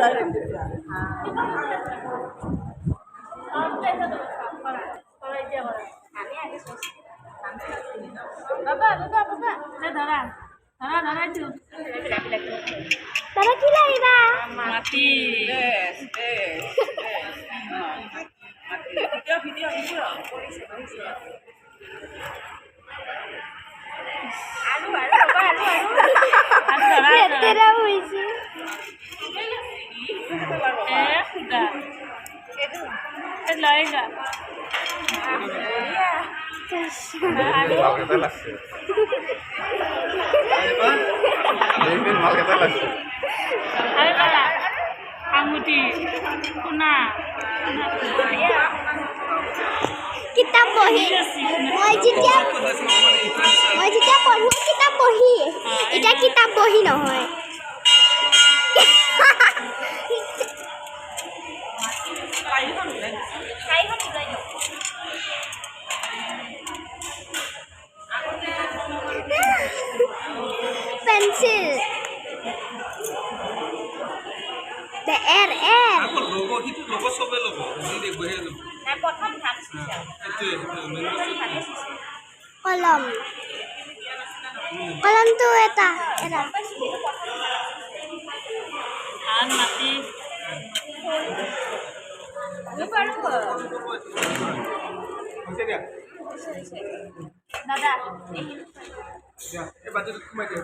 Tara kila ira. Mati. Video. Alu. Tera hoise. Sudah. Lainga. Anguti, Kuna. Kitab বহি মই যেতিয়া পঢ়ো কিতাপ বহি এটা কিতাপ বহি নহয় pencil the air logo itu logo sobe logo ini deh gue logo কলম কলমটো এটা An mati. Bisa dia? Dada. Ya, baju kemana dia?